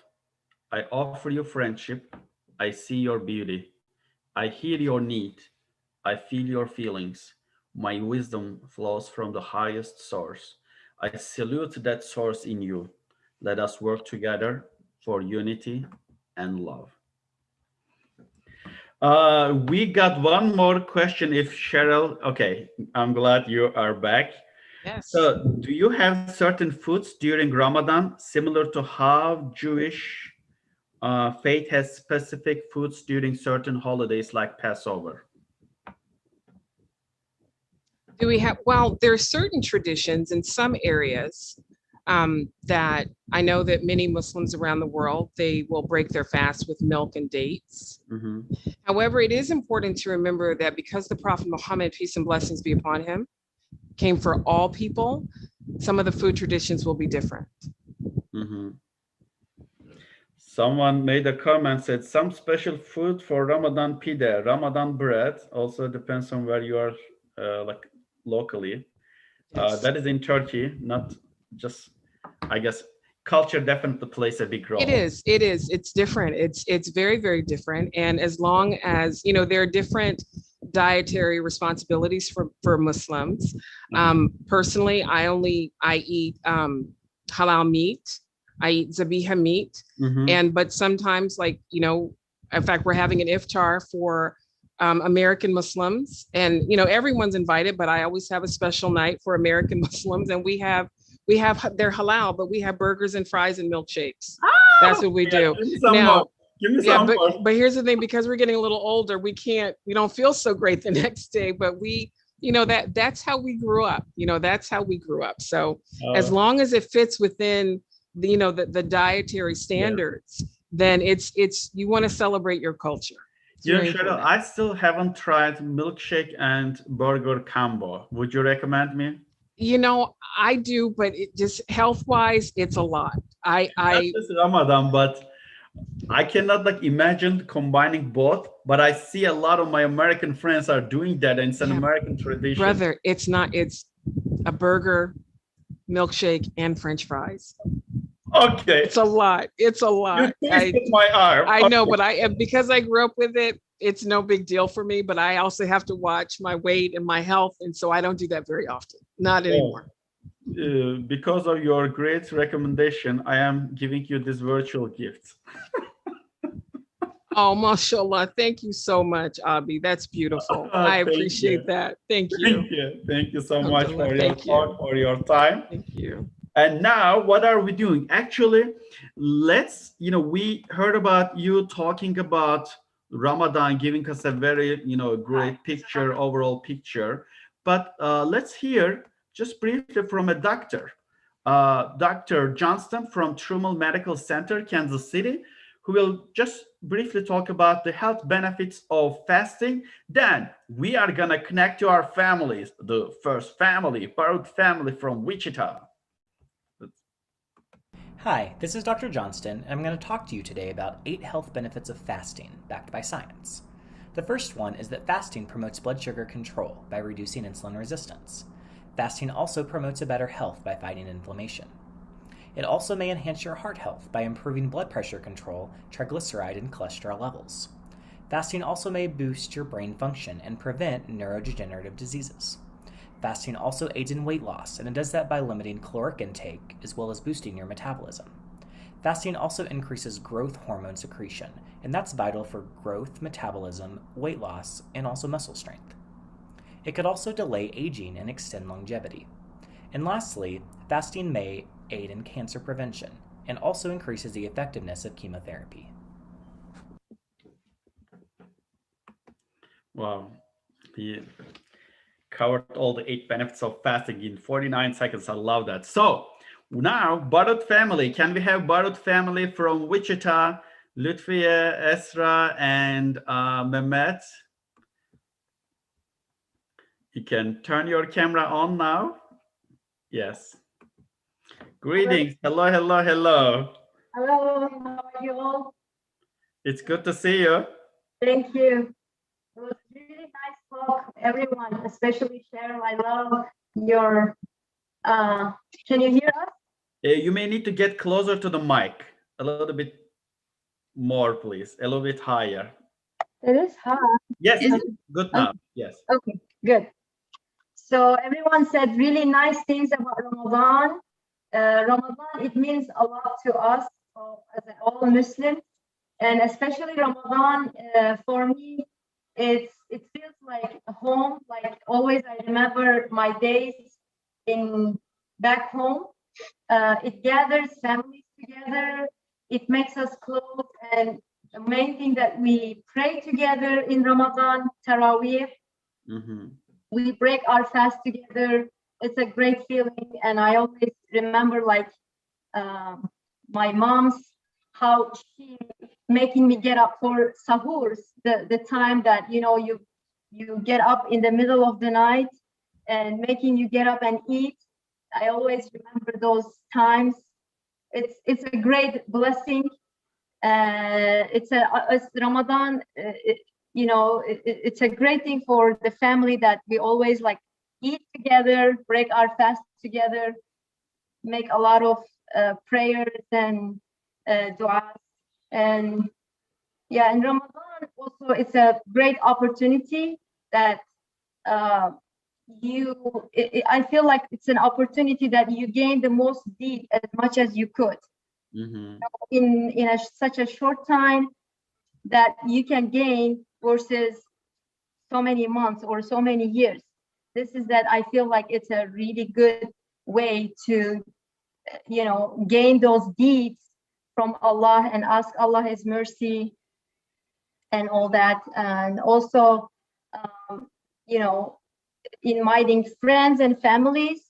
I offer you friendship. I see your beauty. I hear your need. I feel your feelings. My wisdom flows from the highest source. I salute that source in you. Let us work together for unity and love. We got one more question. If Cheryl, okay, I'm glad you are back.
Yes.
So, do you have certain foods during Ramadan, similar to how Jewish faith has specific foods during certain holidays like Passover?
Do we have, well, there are certain traditions in some areas that I know that many Muslims around the world, they will break their fast with milk and dates. However, it is important to remember that because the Prophet Muhammad, peace and blessings be upon him, came for all people, some of the food traditions will be different.
Someone made a comment, said some special food for Ramadan pide, Ramadan bread. Also depends on where you are, like locally.
Yes.
That is in Turkey, not just, I guess, culture definitely plays a big role.
It is. It's different. It's very, very different. And as long as, you know, there are different dietary responsibilities for Muslims. Personally, I eat halal meat. I eat zabiha meat. But sometimes, like, you know, in fact, we're having an iftar for American Muslims, and, you know, everyone's invited, but I always have a special night for American Muslims, and we have their halal, but we have burgers and fries and milkshakes. That's what we do. Now, but here's the thing, because we're getting a little older, we don't feel so great the next day, but we, you know, that's how we grew up. You know, that's how we grew up. So as long as it fits within the, you know, the dietary standards, then it's you want to celebrate your culture. It's
You know,
very
Cheryl,
important.
I still haven't tried milkshake and burger combo. Would you recommend me?
You know, I do, but it just health wise, it's a lot.
Not just Ramadan, but I cannot like imagine combining both. But I see a lot of my American friends are doing that, and it's an
Yeah,
American tradition.
brother, it's not, it's a burger, milkshake, and French fries.
Okay,
It's a lot. It's a
you
lot.
twisted my arm.
I know, but because I grew up with it, it's no big deal for me. But I also have to watch my weight and my health. And so I don't do that very often. Not anymore.
Because of your great recommendation, I am giving you this virtual gift.
Oh, mashallah. Thank you so much, Abi. That's beautiful. I
Thank
appreciate
you.
that. Thank you.
Thank you. Thank you so much
Alhamdulillah.
for your
Thank you.
talk, for your time.
Thank you.
And now, what are we doing? Actually, let's, we heard about you talking about Ramadan, giving us a very, great picture, overall picture. But let's hear just briefly from a doctor, Dr. Johnston from Trumal Medical Center, Kansas City, who will just briefly talk about the health benefits of fasting. Then we are going to connect to our families, the first family, Baruch family from Wichita.
Hi, this is Dr. Johnston, and I'm going to talk to you today about 8 health benefits of fasting, backed by science. The first one is that fasting promotes blood sugar control by reducing insulin resistance. Fasting also promotes a better health by fighting inflammation. It also may enhance your heart health by improving blood pressure control, triglyceride, and cholesterol levels. Fasting also may boost your brain function and prevent neurodegenerative diseases. Fasting also aids in weight loss, and it does that by limiting caloric intake as well as boosting your metabolism. Fasting also increases growth hormone secretion, and that's vital for growth, metabolism, weight loss, and also muscle strength. It could also delay aging and extend longevity. And lastly, fasting may aid in cancer prevention and also increases the effectiveness of chemotherapy.
Wow. He covered all the 8 benefits of fasting in 49 seconds. I love that. So now, Barut family. Can we have Barut family from Wichita? Lutfiya, Esra, and Mehmet. You can turn your camera on now. Yes. Greetings. Hello, hello, hello.
Hello, how are you all?
It's good to see you.
Thank you. It was really nice talk, everyone, especially Cheryl. I love your, can you hear us?
You may need to get closer to the mic. A little bit more, please. A little bit higher.
It is hard.
Yes, good now. Yes.
Okay, good. So everyone said really nice things about Ramadan. Ramadan, it means a lot to us as all Muslims, and especially Ramadan for me. It feels like a home. Like always, I remember my days in back home. It gathers families together. It makes us close, and the main thing that we pray together in Ramadan, Taraweeh.
Mm-hmm.
We break our fast together. It's a great feeling, and I always remember like my mom's, how she making me get up for sahurs, the time that you get up in the middle of the night and making you get up and eat. I always remember those times. It's a great blessing. It's Ramadan. It's a great thing for the family that we always like eat together, break our fast together, make a lot of prayers and du'as. And yeah, in Ramadan also it's a great opportunity that I feel like it's an opportunity that you gain the most deed as much as you could.
Mm-hmm.
In such a short time that you can gain versus so many months or so many years. This is that I feel like it's a really good way to gain those deeds from Allah and ask Allah His mercy and all that. And also inviting friends and families.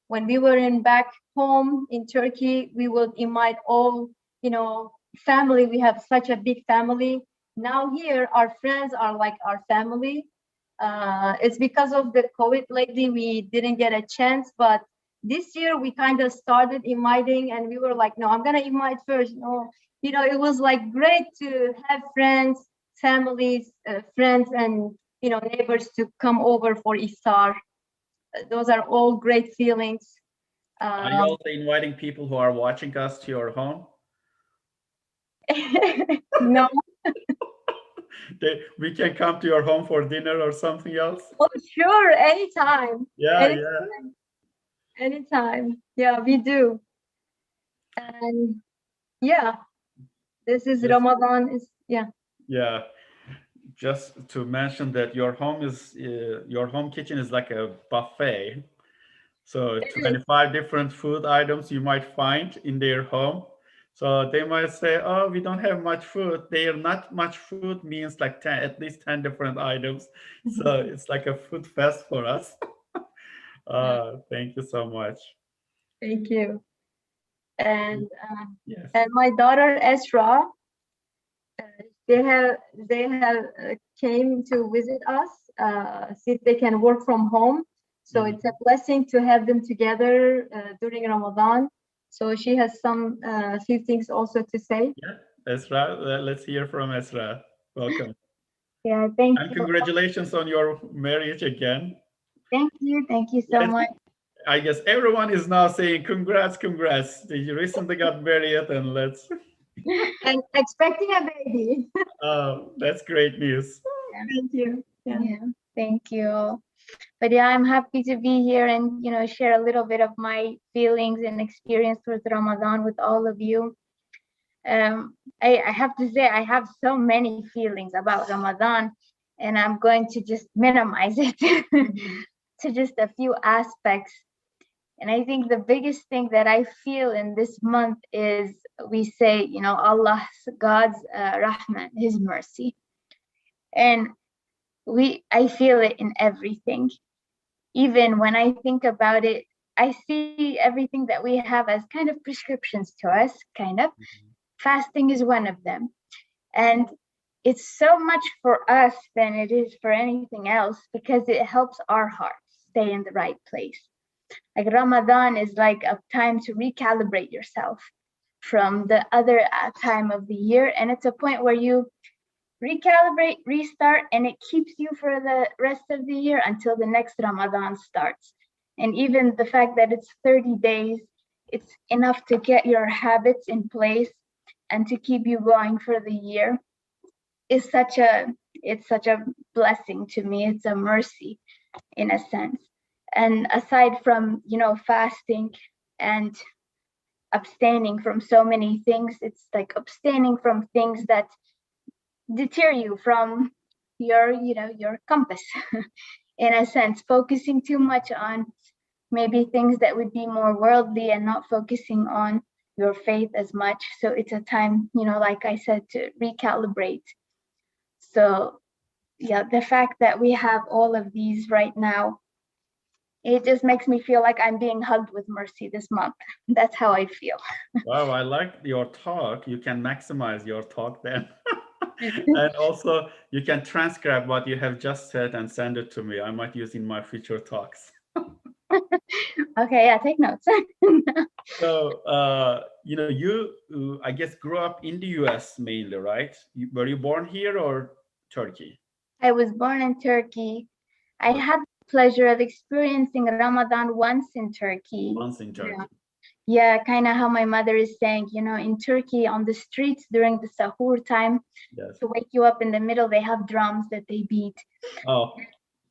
When we were back home in Turkey, we would invite all family. We have such a big family, now here our friends are like our family. It's because of the COVID lately we didn't get a chance, but this year we kind of started inviting, and we were like, no, I'm gonna invite first. No, it was like great to have friends, families, friends, and neighbors to come over for Iftar. Those are all great feelings.
Are you also inviting people who are watching us to your home?
No.
We can come to your home for dinner or something else.
Oh, sure, anytime.
Yeah.
Anytime. Yeah, we do. And yeah, this is
Yes.
Ramadan is
Yeah. Just to mention that your home kitchen is like a buffet. So 25 different food items you might find in their home. So they might say, oh, we don't have much food. They are not much food means like 10, at least 10 different items. So it's like a food fest for us. Thank you so much.
Thank you. And
Yes.
and my daughter Esra, they have came to visit us, see if they can work from home. So it's a blessing to have them together during Ramadan. So she has some few things also to say.
Yeah, Esra, let's hear from Esra. Welcome.
Yeah, thank
And
you.
congratulations on your marriage again.
Thank you so much.
I guess everyone is now saying congrats. You recently got married, and let's.
And expecting a baby.
Oh, that's great news.
Thank you.
Yeah, thank you. But yeah, I'm happy to be here and share a little bit of my feelings and experience with Ramadan with all of you. I have to say I have so many feelings about Ramadan, and I'm going to just minimize it to just a few aspects. And I think the biggest thing that I feel in this month is we say, God's rahmah, His mercy. And I feel it in everything. Even when I think about it, I see everything that we have as kind of prescriptions to us, kind of. Fasting is one of them. And it's so much for us than it is for anything else because it helps our hearts stay in the right place. Like Ramadan is like a time to recalibrate yourself from the other time of the year. And it's a point where you recalibrate, restart, and it keeps you for the rest of the year until the next Ramadan starts. And even the fact that it's 30 days, it's enough to get your habits in place and to keep you going for the year. It's such a blessing to me. It's a mercy in a sense. And aside from, fasting and abstaining from so many things, it's like abstaining from things that deter you from your compass in a sense, focusing too much on maybe things that would be more worldly and not focusing on your faith as much. So it's a time, like I said, to recalibrate. So yeah, the fact that we have all of these right now, it just makes me feel like I'm being hugged with mercy this month. That's how I feel.
Wow, I like your talk. You can maximize your talk then. And also you can transcribe what you have just said and send it to me. I might use in my future talks.
Okay, yeah, take notes.
So, you, I guess, grew up in the US mainly, right? Were you born here or Turkey?
I was born in Turkey. I had the pleasure of experiencing Ramadan once in Turkey.
Once in Turkey.
Yeah, kind of how my mother is saying, in Turkey on the streets during the sahur time,
Yes.
to wake you up in the middle, they have drums that they beat.
Oh.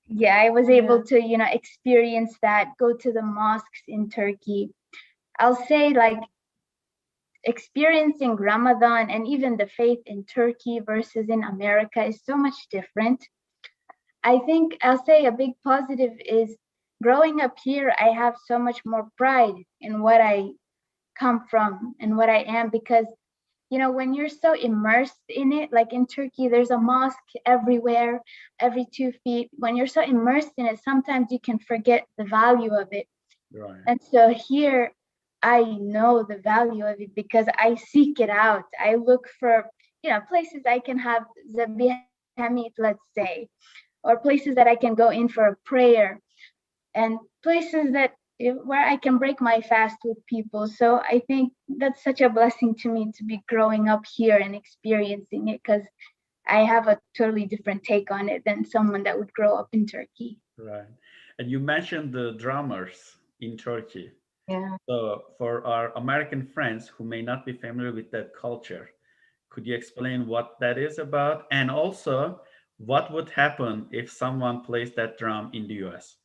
Yeah, I was able to, experience that, go to the mosques in Turkey. I'll say like experiencing Ramadan and even the faith in Turkey versus in America is so much different. I think I'll say a big positive is growing up here, I have so much more pride in what I come from and what I am because, when you're so immersed in it, like in Turkey, there's a mosque everywhere, every 2 feet. When you're so immersed in it, sometimes you can forget the value of it.
Right.
And so here, I know the value of it because I seek it out. I look for,
places I can have zabihamit, let's say, or places that I can go in for a prayer, and places that where I can break my fast with people. So I think that's such a blessing to me to be growing up here and experiencing it, because I have a totally different take on it than someone that would grow up in Turkey.
Right. And you mentioned the drummers in Turkey.
Yeah.
So for our American friends who may not be familiar with that culture, could you explain what that is about? And also, what would happen if someone plays that drum in the US?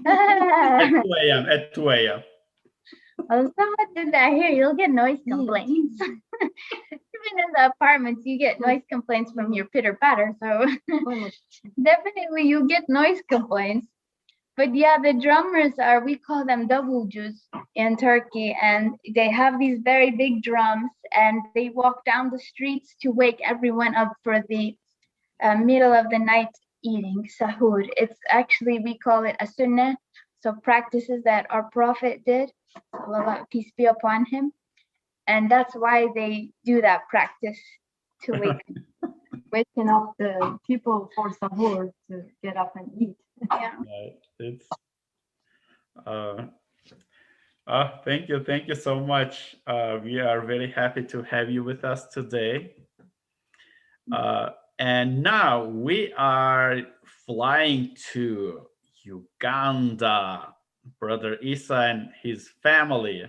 At 2 a.m. At 2 a.m.
Well, if someone did that here, you'll get noise complaints. Even in the apartments, you get noise complaints from your pitter patter. So definitely you get noise complaints. But yeah, the drummers we call them davulcus in Turkey, and they have these very big drums, and they walk down the streets to wake everyone up for the middle of the night eating, sahur. It's actually, we call it a sunnah, so practices that our Prophet did, sallallahu, peace be upon him. And that's why they do that practice, to
waking up the people for sahur to get up and eat.
Yeah.
Right. It's thank you so much. We are very happy to have you with us today. And now we are flying to Uganda, Brother Isa and his family.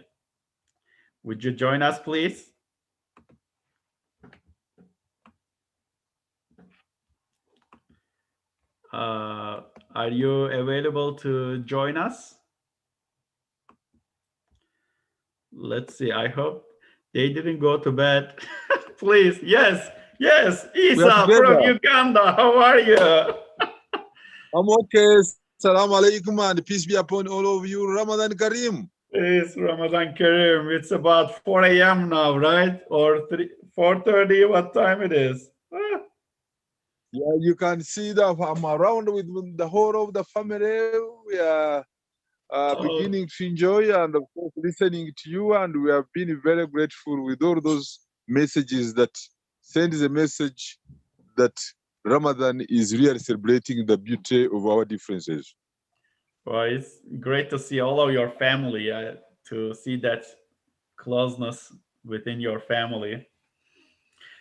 Would you join us, please? Are you available to join us? Let's see. I hope they didn't go to bed. Please. Yes. Yes. Isa from Uganda. How are you?
I'm okay. Salam alaikum and peace be upon all of you. Ramadan Kareem.
It's Ramadan Kareem. It's about 4 a.m. now, right? Or 4:30. What time it is?
Yeah, you can see that I'm around with the whole of the family. We are beginning to enjoy and of course listening to you, and we have been very grateful with all those messages that send the message that Ramadan is really celebrating the beauty of our differences.
Well, it's great to see all of your family, to see that closeness within your family.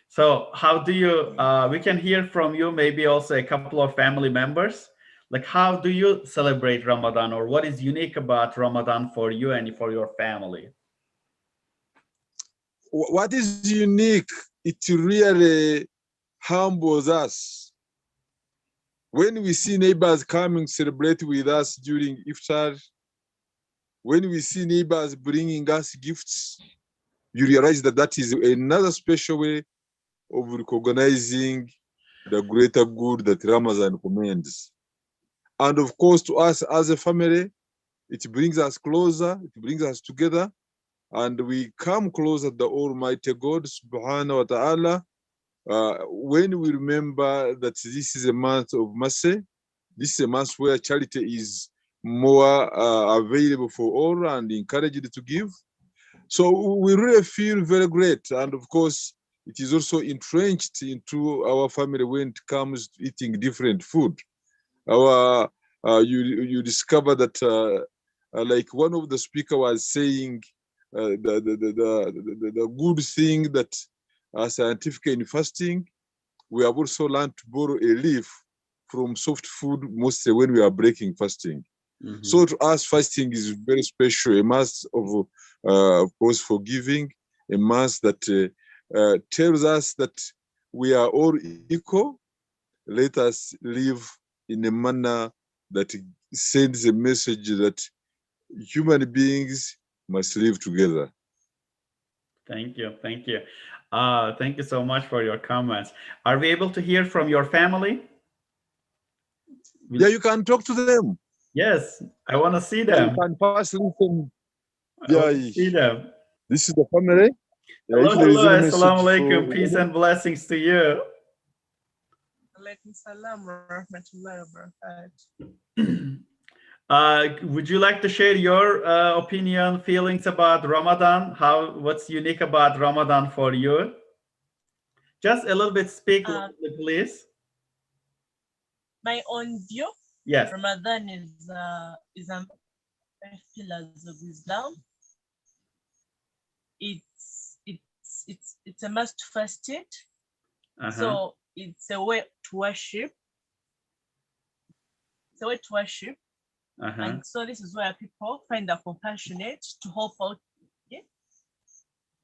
So how do you, we can hear from you, maybe also a couple of family members. Like, how do you celebrate Ramadan, or what is unique about Ramadan for you and for your family?
What is unique, it really humbles us. When we see neighbors coming to celebrate with us during Iftar, when we see neighbors bringing us gifts, you realize that that is another special way of recognizing the greater good that Ramadan commands. And of course, to us as a family, it brings us closer, it brings us together, and we come closer to the Almighty God, subhanahu wa ta'ala, when we remember that this is a month of mercy, this is a month where charity is more available for all and encouraged to give. So we really feel very great. And of course, it is also entrenched into our family when it comes to eating different food. You discover that, like one of the speaker was saying, the good thing that scientific in fasting, we have also learned to borrow a leaf from soft food, mostly when we are breaking fasting. Mm-hmm. So to us, fasting is very special, a mass of course, forgiving, a mass that tells us that we are all equal. Let us live in a manner that sends a message that human beings must live together.
Thank you. Thank you. Thank you so much for your comments. Are we able to hear from your family?
Yeah, you can talk to them.
Yes, I want to see them.
You can pass listen.
Yeah, see them.
This is the family.
Hello, hello. Assalamu alaikum. Peace and blessings to you.
Alaikum salam wa rahmatullahi wa barakatuh.
Would you like to share your opinion, feelings about Ramadan? What's unique about Ramadan for you? Just a little bit speak, loudly, please.
My own view.
Yes.
Ramadan is a pillars of Islam. It's a must fast it. So it's a way to worship. It's a way to worship. And so this is where people find that compassionate to help out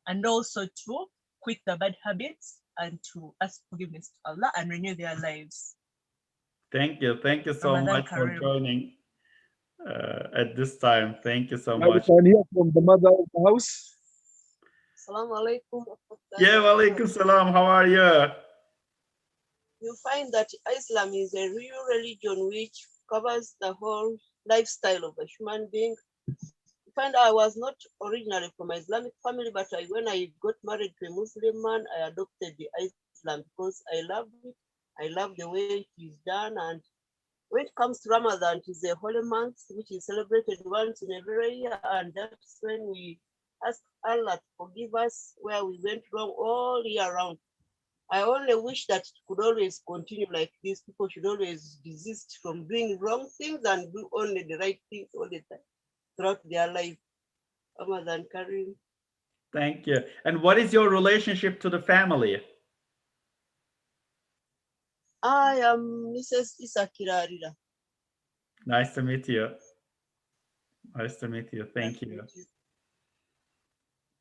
and also to quit the bad habits and to ask forgiveness to Allah and renew their lives.
Thank you so
Ramadan
much for
Kareem.
joining at this time. Thank you so
Now we
much.
can hear from the mother of the house.
Assalamu alaikum.
Yeah, walaikum salam. How are you?
You find that Islam is a real religion which covers the whole lifestyle of a human being. You find I was not originally from an Islamic family, but when I got married to a Muslim man, I adopted the Islam because I loved it. I love the way it is done. And when it comes to Ramadan, it is a holy month which is celebrated once in every year. And that's when we ask Allah to forgive us where we went wrong all year round. I only wish that it could always continue like this. People should always desist from doing wrong things and do only the right things all the time throughout their life. Ramadan Kareem.
Thank you. And what is your relationship to the family?
I am Mrs. Isa Kirarira.
Nice to meet you. Nice to meet you. Thank you.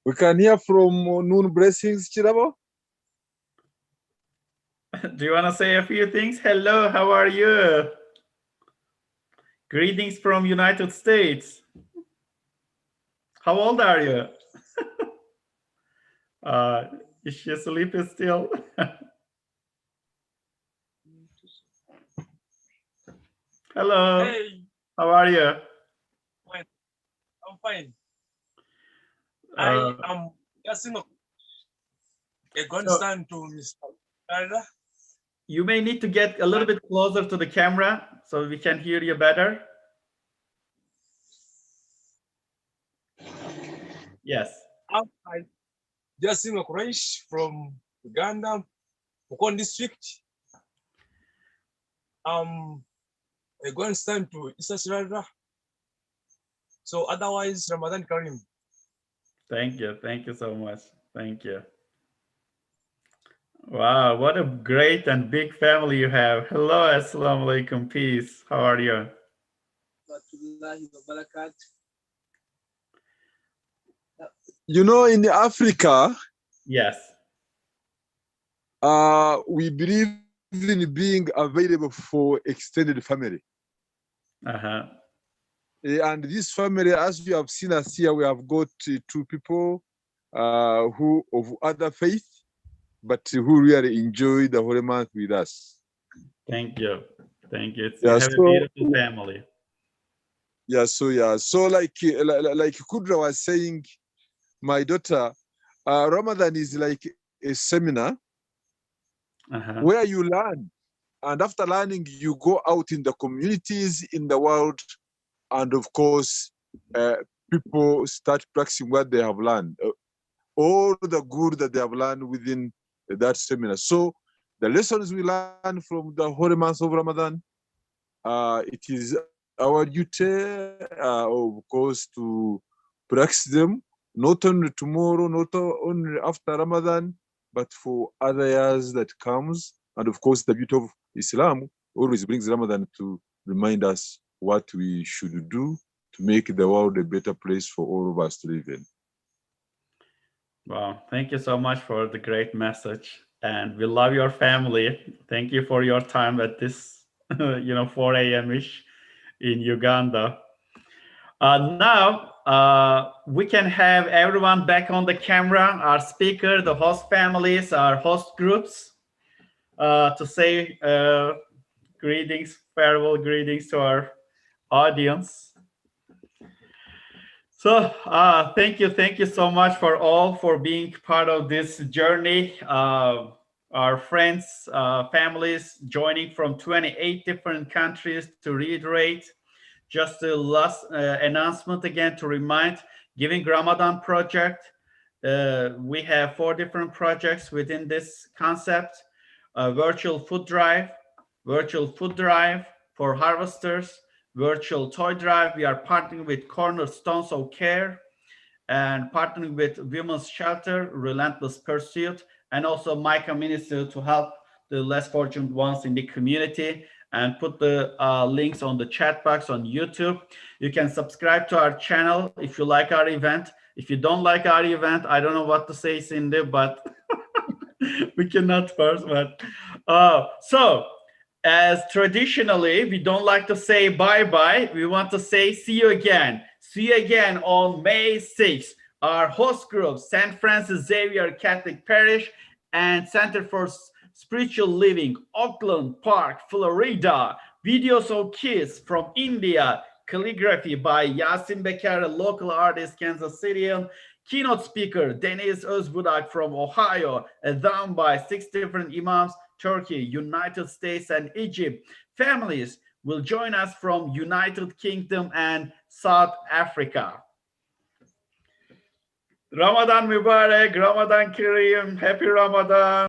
We can hear from Noon Blessings, Chirabo.
Do you want to say a few things? Hello, how are you? Greetings from United States. How old are you? Is she asleep still? Hello.
Hey.
How are you?
I'm fine. I am just a concern to Mr. Dada.
You may need to get a little bit closer to the camera so we can hear you better. Yes.
I'm Justin Quraish from Uganda, Mukon district. A grandson to Isa Sirada. So otherwise, Ramadan Kareem.
Thank you. Thank you so much. Thank you. Wow, what a great and big family you have. Hello, assalamu alaikum, peace. How are you?
You know, in Africa,
yes,
we believe in being available for extended family. And this family, as you have seen us here, we have got two people who of other faith, but who really enjoy the holy month with us.
Thank you. Thank you.
Yeah,
you have a beautiful family.
Yeah, so like Kudra was saying, my daughter, Ramadan is like a seminar where you learn, and after learning, you go out in the communities, in the world, and of course, people start practicing what they have learned, all the good that they have learned within that seminar. So the lessons we learn from the holy month of Ramadan, it is our duty, of course, to practice them, not only tomorrow, not only after Ramadan, but for other years that comes. And of course, the beauty of Islam always brings Ramadan to remind us what we should do to make the world a better place for all of us to live in.
Wow, thank you so much for the great message. And we love your family. Thank you for your time at this, 4 a.m.-ish in Uganda. Now, we can have everyone back on the camera, our speaker, the host families, our host groups, to say greetings, farewell greetings to our audience. So thank you so much for being part of this journey. Our friends, families joining from 28 different countries. To reiterate, just the last announcement again to remind, Giving Ramadan Project We have 4 different projects within this concept. Virtual food drive for harvesters, virtual toy drive. We are partnering with Cornerstones of Care and partnering with Women's Shelter, Relentless Pursuit, and also Micah Ministry to help the less fortunate ones in the community, and put the links on the chat box on YouTube. You can subscribe to our channel if you like our event. If you don't like our event, I don't know what to say, Cindy, but we cannot force. But so, as traditionally, we don't like to say bye-bye. We want to say see you again. See you again on May 6th. Our host group, St. Francis Xavier Catholic Parish and Center for Spiritual Living, Oakland Park, Florida. Videos of kids from India, calligraphy by Yasin Bekar, a local artist, Kansas City. Keynote speaker, Deniz Özbudak from Ohio, adhan by 6 different imams, Turkey, United States, and Egypt. Families will join us from United Kingdom and South Africa. Ramadan Mubarak, Ramadan Kareem, happy Ramadan.